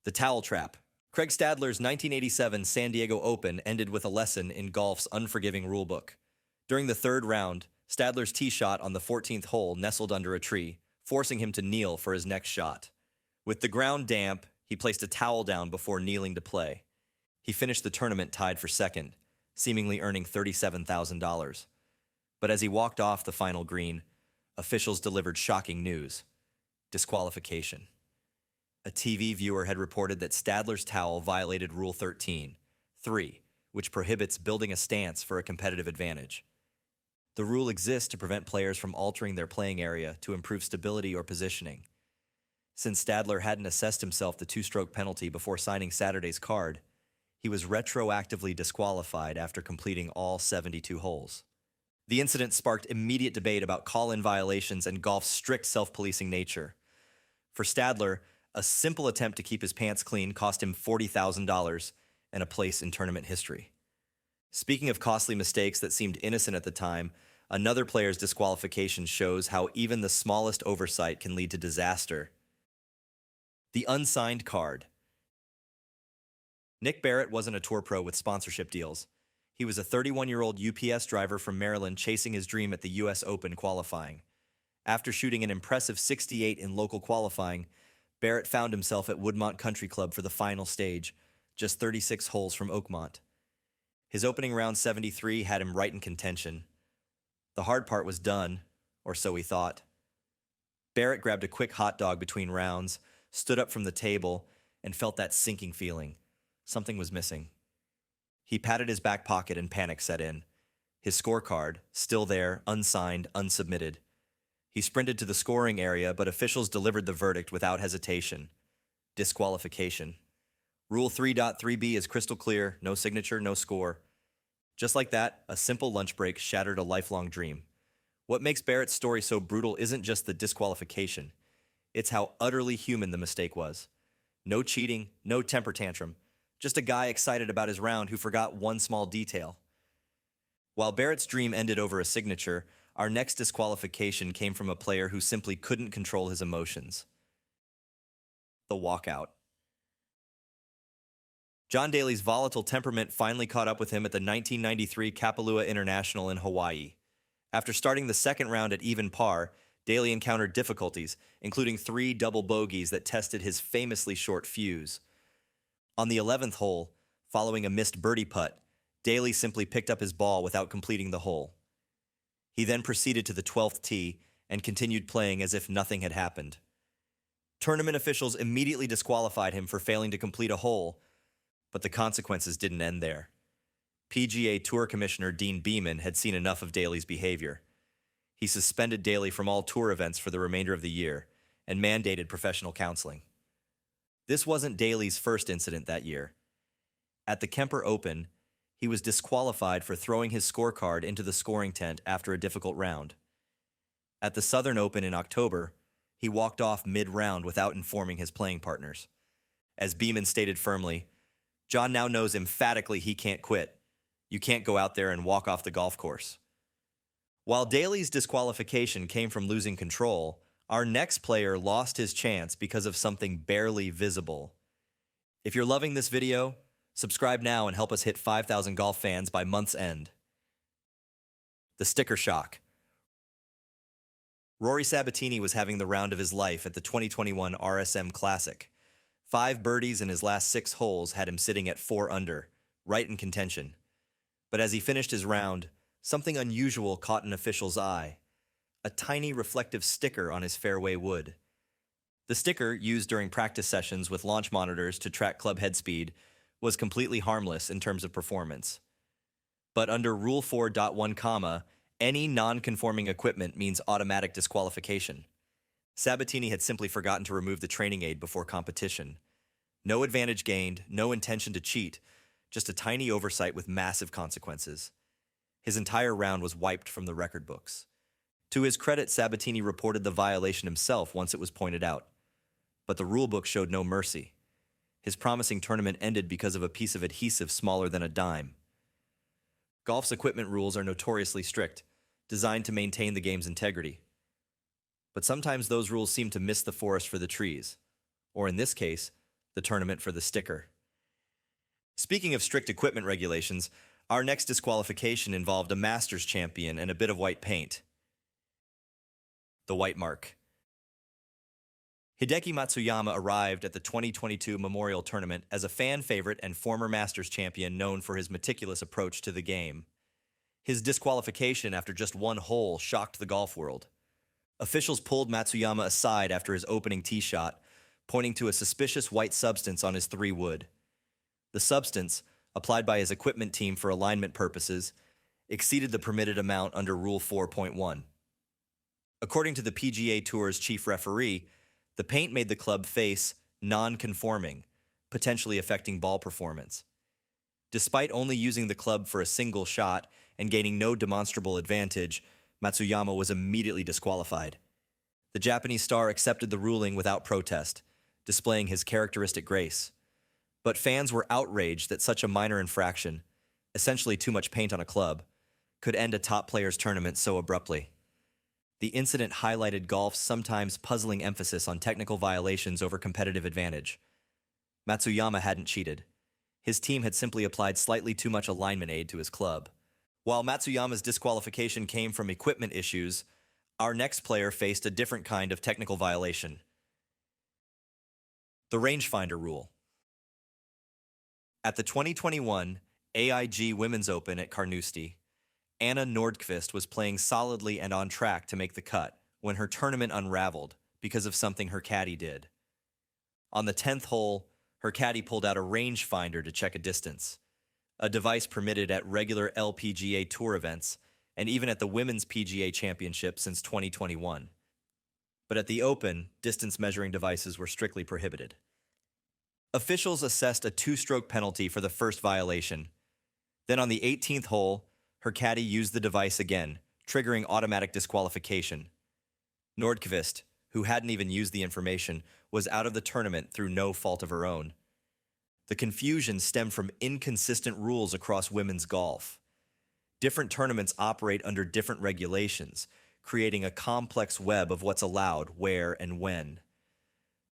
The Towel Trap. Craig Stadler's 1987 San Diego Open ended with a lesson in golf's unforgiving rulebook. During the third round, Stadler's tee shot on the 14th hole nestled under a tree, forcing him to kneel for his next shot. With the ground damp, he placed a towel down before kneeling to play. He finished the tournament tied for second, seemingly earning $37,000. But as he walked off the final green, officials delivered shocking news: disqualification. A TV viewer had reported that Stadler's towel violated Rule 13.3, which prohibits building a stance for a competitive advantage. The rule exists to prevent players from altering their playing area to improve stability or positioning. Since Stadler hadn't assessed himself the two-stroke penalty before signing Saturday's card, he was retroactively disqualified after completing all 72 holes. The incident sparked immediate debate about call-in violations and golf's strict self-policing nature. For Stadler, a simple attempt to keep his pants clean cost him $40,000 and a place in tournament history. Speaking of costly mistakes that seemed innocent at the time, another player's disqualification shows how even the smallest oversight can lead to disaster. The Unsigned Card. Nick Barrett wasn't a tour pro with sponsorship deals. He was a 31-year-old UPS driver from Maryland chasing his dream at the US Open qualifying. After shooting an impressive 68 in local qualifying, Barrett found himself at Woodmont Country Club for the final stage, just 36 holes from Oakmont. His opening round 73 had him right in contention. The hard part was done, or so he thought. Barrett grabbed a quick hot dog between rounds, stood up from the table, and felt that sinking feeling. Something was missing. He patted his back pocket and panic set in. His scorecard, still there, unsigned, unsubmitted. He sprinted to the scoring area, but officials delivered the verdict without hesitation: disqualification. Rule 3.3b is crystal clear: no signature, no score. Just like that, a simple lunch break shattered a lifelong dream. What makes Barrett's story so brutal isn't just the disqualification. It's how utterly human the mistake was. No cheating, no temper tantrum. Just a guy excited about his round who forgot one small detail. While Barrett's dream ended over a signature, our next disqualification came from a player who simply couldn't control his emotions. The walkout. John Daly's volatile temperament finally caught up with him at the 1993 Kapalua International in Hawaii. After starting the second round at even par, Daly encountered difficulties, including 3 double bogeys that tested his famously short fuse. On the 11th hole, following a missed birdie putt, Daly simply picked up his ball without completing the hole. He then proceeded to the 12th tee and continued playing as if nothing had happened. Tournament officials immediately disqualified him for failing to complete a hole, but the consequences didn't end there. PGA Tour Commissioner Dean Beeman had seen enough of Daly's behavior. He suspended Daly from all tour events for the remainder of the year and mandated professional counseling. This wasn't Daly's first incident that year. At the Kemper Open, he was disqualified for throwing his scorecard into the scoring tent after a difficult round. At the Southern Open in October, he walked off mid-round without informing his playing partners. As Beeman stated firmly, "John now knows emphatically he can't quit. You can't go out there and walk off the golf course." While Daly's disqualification came from losing control, our next player lost his chance because of something barely visible. If you're loving this video, subscribe now and help us hit 5,000 golf fans by month's end. The sticker shock. Rory Sabatini was having the round of his life at the 2021 RSM Classic. 5 birdies in his last 6 holes had him sitting at 4 under, right in contention. But as he finished his round, something unusual caught an official's eye: a tiny reflective sticker on his fairway wood. The sticker, used during practice sessions with launch monitors to track club head speed, was completely harmless in terms of performance. But under Rule 4.1, any non-conforming equipment means automatic disqualification. Sabatini had simply forgotten to remove the training aid before competition. No advantage gained, no intention to cheat, just a tiny oversight with massive consequences. His entire round was wiped from the record books. To his credit, Sabatini reported the violation himself once it was pointed out. But the rulebook showed no mercy. His promising tournament ended because of a piece of adhesive smaller than a dime. Golf's equipment rules are notoriously strict, designed to maintain the game's integrity. But sometimes those rules seem to miss the forest for the trees, or in this case, the tournament for the sticker. Speaking of strict equipment regulations, our next disqualification involved a Masters champion and a bit of white paint. The white mark. Hideki Matsuyama arrived at the 2022 Memorial Tournament as a fan favorite and former Masters champion known for his meticulous approach to the game. His disqualification after just one hole shocked the golf world. Officials pulled Matsuyama aside after his opening tee shot, pointing to a suspicious white substance on his 3-wood. The substance, applied by his equipment team for alignment purposes, exceeded the permitted amount under Rule 4.1. According to the PGA Tour's chief referee, the paint made the club face non-conforming, potentially affecting ball performance. Despite only using the club for a single shot and gaining no demonstrable advantage, Matsuyama was immediately disqualified. The Japanese star accepted the ruling without protest, displaying his characteristic grace. But fans were outraged that such a minor infraction, essentially too much paint on a club, could end a top player's tournament so abruptly. The incident highlighted golf's sometimes puzzling emphasis on technical violations over competitive advantage. Matsuyama hadn't cheated. His team had simply applied slightly too much alignment aid to his club. While Matsuyama's disqualification came from equipment issues, our next player faced a different kind of technical violation. The Rangefinder rule. At the 2021 AIG Women's Open at Carnoustie, Anna Nordqvist was playing solidly and on track to make the cut when her tournament unraveled because of something her caddy did. On the 10th hole, her caddy pulled out a rangefinder to check a distance, a device permitted at regular LPGA Tour events and even at the Women's PGA Championship since 2021. But at the Open, distance measuring devices were strictly prohibited. Officials assessed a 2-stroke penalty for the first violation. Then on the 18th hole, her caddy used the device again, triggering automatic disqualification. Nordqvist, who hadn't even used the information, was out of the tournament through no fault of her own. The confusion stemmed from inconsistent rules across women's golf. Different tournaments operate under different regulations, creating a complex web of what's allowed, where, and when.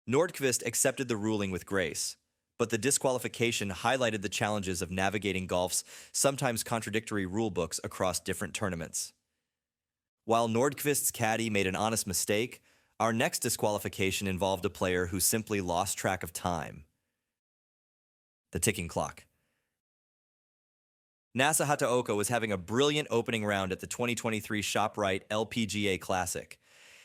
Nordqvist accepted the ruling with grace, but the disqualification highlighted the challenges of navigating golf's sometimes contradictory rulebooks across different tournaments. While Nordqvist's caddy made an honest mistake, our next disqualification involved a player who simply lost track of time. The ticking clock. Nasa Hataoka was having a brilliant opening round at the 2023 ShopRite LPGA Classic.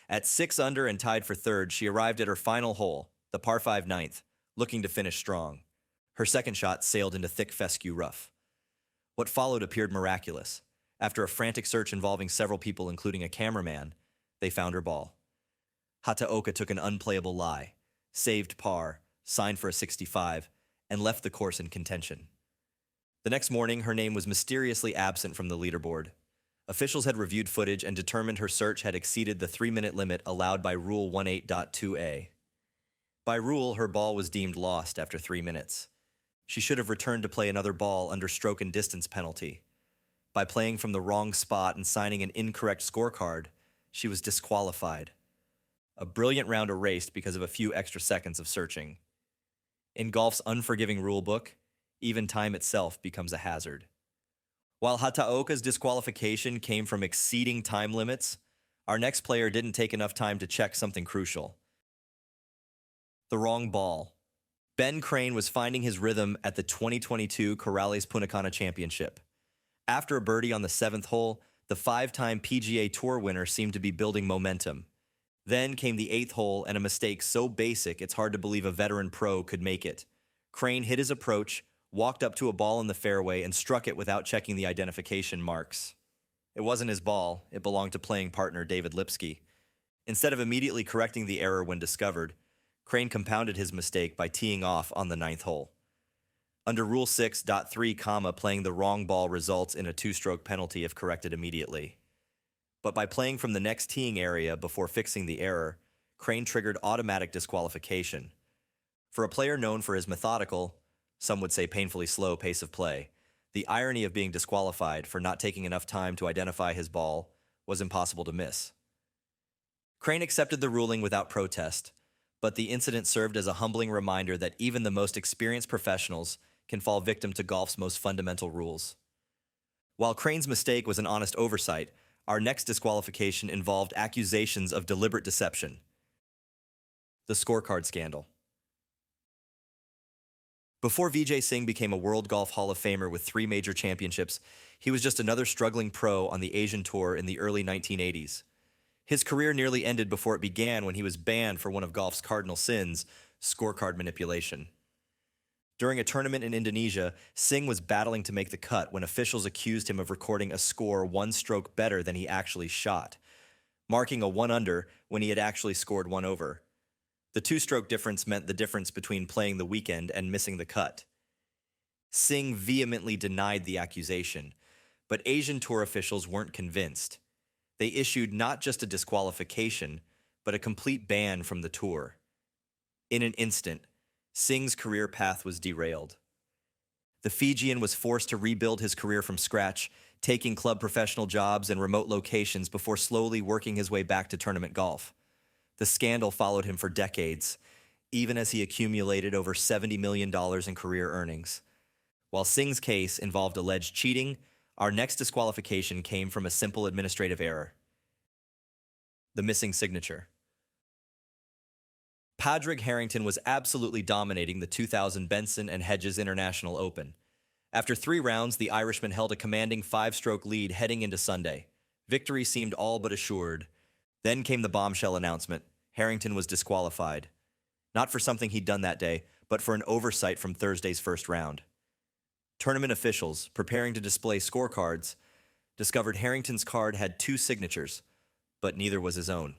At 6 under and tied for third, she arrived at her final hole, the par 5 ninth, looking to finish strong. Her second shot sailed into thick fescue rough. What followed appeared miraculous. After a frantic search involving several people, including a cameraman, they found her ball. Hataoka took an unplayable lie, saved par, signed for a 65, and left the course in contention. The next morning, her name was mysteriously absent from the leaderboard. Officials had reviewed footage and determined her search had exceeded the 3-minute limit allowed by Rule 18.2a. By rule, her ball was deemed lost after 3 minutes. She should have returned to play another ball under stroke and distance penalty. By playing from the wrong spot and signing an incorrect scorecard, she was disqualified. A brilliant round erased because of a few extra seconds of searching. In golf's unforgiving rulebook, even time itself becomes a hazard. While Hataoka's disqualification came from exceeding time limits, our next player didn't take enough time to check something crucial. The wrong ball. Ben Crane was finding his rhythm at the 2022 Corales Punta Championship. After a birdie on the 7th hole, the 5-time PGA Tour winner seemed to be building momentum. Then came the 8th hole and a mistake so basic it's hard to believe a veteran pro could make it. Crane hit his approach, walked up to a ball in the fairway, and struck it without checking the identification marks. It wasn't his ball, it belonged to playing partner David Lipsky. Instead of immediately correcting the error when discovered, Crane compounded his mistake by teeing off on the 9th hole. Under Rule 6.3, playing the wrong ball results in a 2-stroke penalty if corrected immediately. But by playing from the next teeing area before fixing the error, Crane triggered automatic disqualification. For a player known for his methodical, some would say painfully slow pace of play, the irony of being disqualified for not taking enough time to identify his ball was impossible to miss. Crane accepted the ruling without protest, But the incident served as a humbling reminder that even the most experienced professionals can fall victim to golf's most fundamental rules. While Crane's mistake was an honest oversight, our next disqualification involved accusations of deliberate deception. The Scorecard Scandal. Before Vijay Singh became a World Golf Hall of Famer with 3 major championships, he was just another struggling pro on the Asian Tour in the early 1980s. His career nearly ended before it began when he was banned for one of golf's cardinal sins, scorecard manipulation. During a tournament in Indonesia, Singh was battling to make the cut when officials accused him of recording a score 1 stroke better than he actually shot, marking a 1 under when he had actually scored 1 over. The 2-stroke difference meant the difference between playing the weekend and missing the cut. Singh vehemently denied the accusation, but Asian Tour officials weren't convinced. They issued not just a disqualification, but a complete ban from the tour. In an instant, Singh's career path was derailed. The Fijian was forced to rebuild his career from scratch, taking club professional jobs in remote locations before slowly working his way back to tournament golf. The scandal followed him for decades, even as he accumulated over $70 million in career earnings. While Singh's case involved alleged cheating, our next disqualification came from a simple administrative error: the missing signature. Padraig Harrington was absolutely dominating the 2000 Benson and Hedges International Open. After 3 rounds, the Irishman held a commanding 5-stroke lead heading into Sunday. Victory seemed all but assured. Then came the bombshell announcement: Harrington was disqualified. Not for something he'd done that day, but for an oversight from Thursday's first round. Tournament officials, preparing to display scorecards, discovered Harrington's card had 2 signatures, but neither was his own.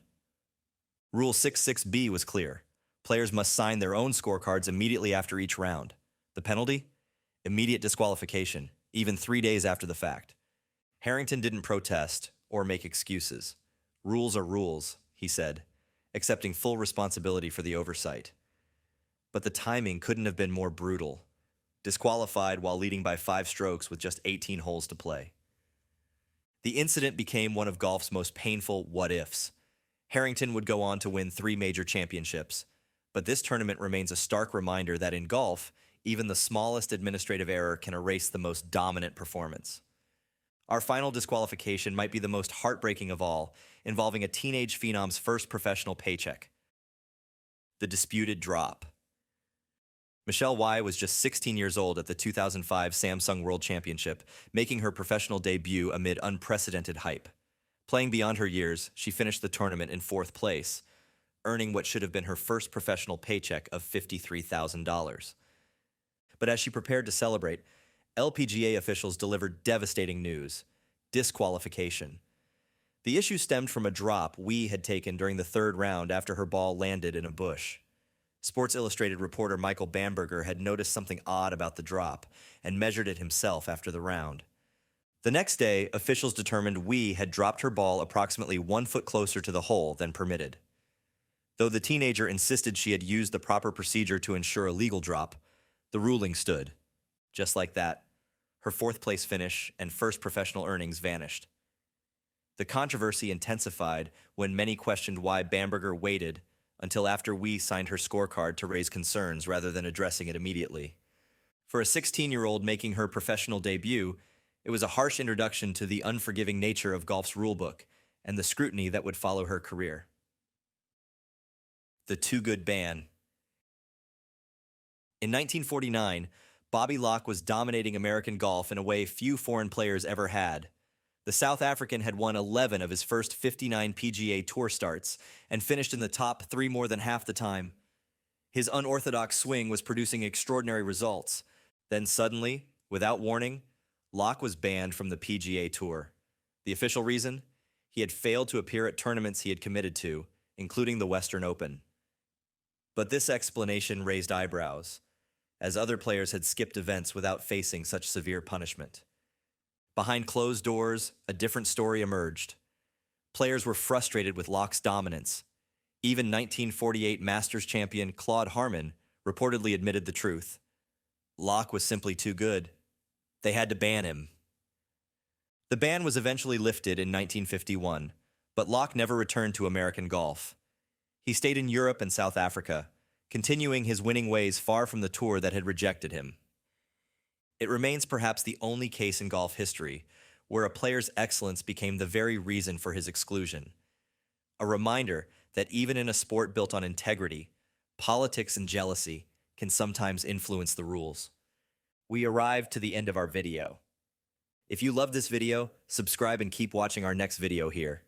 Rule 66B was clear. Players must sign their own scorecards immediately after each round. The penalty? Immediate disqualification, even 3 days after the fact. Harrington didn't protest or make excuses. Rules are rules, he said, accepting full responsibility for the oversight. But the timing couldn't have been more brutal. Disqualified while leading by 5 strokes with just 18 holes to play. The incident became one of golf's most painful what-ifs. Harrington would go on to win 3 major championships, but this tournament remains a stark reminder that in golf, even the smallest administrative error can erase the most dominant performance. Our final disqualification might be the most heartbreaking of all, involving a teenage phenom's first professional paycheck: the disputed drop. Michelle Y was just 16 years old at the 2005 Samsung World Championship, making her professional debut amid unprecedented hype. Playing beyond her years, she finished the tournament in 4th place, earning what should have been her first professional paycheck of $53,000. But as she prepared to celebrate, LPGA officials delivered devastating news: disqualification. The issue stemmed from a drop Wee had taken during the 3rd round after her ball landed in a bush. Sports Illustrated reporter Michael Bamberger had noticed something odd about the drop and measured it himself after the round. The next day, officials determined Wee had dropped her ball approximately 1 foot closer to the hole than permitted. Though the teenager insisted she had used the proper procedure to ensure a legal drop, the ruling stood. Just like that, her 4th place finish and first professional earnings vanished. The controversy intensified when many questioned why Bamberger waited until after Wee signed her scorecard to raise concerns rather than addressing it immediately. For a 16-year-old making her professional debut, it was a harsh introduction to the unforgiving nature of golf's rulebook and the scrutiny that would follow her career. The too good ban. In 1949, Bobby Locke was dominating American golf in a way few foreign players ever had. The South African had won 11 of his first 59 PGA Tour starts and finished in the top 3 more than half the time. His unorthodox swing was producing extraordinary results. Then suddenly, without warning, Locke was banned from the PGA Tour. The official reason? He had failed to appear at tournaments he had committed to, including the Western Open. But this explanation raised eyebrows, as other players had skipped events without facing such severe punishment. Behind closed doors, a different story emerged. Players were frustrated with Locke's dominance. Even 1948 Masters champion Claude Harmon reportedly admitted the truth. Locke was simply too good. They had to ban him. The ban was eventually lifted in 1951, but Locke never returned to American golf. He stayed in Europe and South Africa, continuing his winning ways far from the tour that had rejected him. It remains perhaps the only case in golf history where a player's excellence became the very reason for his exclusion. A reminder that even in a sport built on integrity, politics and jealousy can sometimes influence the rules. We arrived to the end of our video. If you loved this video, subscribe and keep watching our next video here.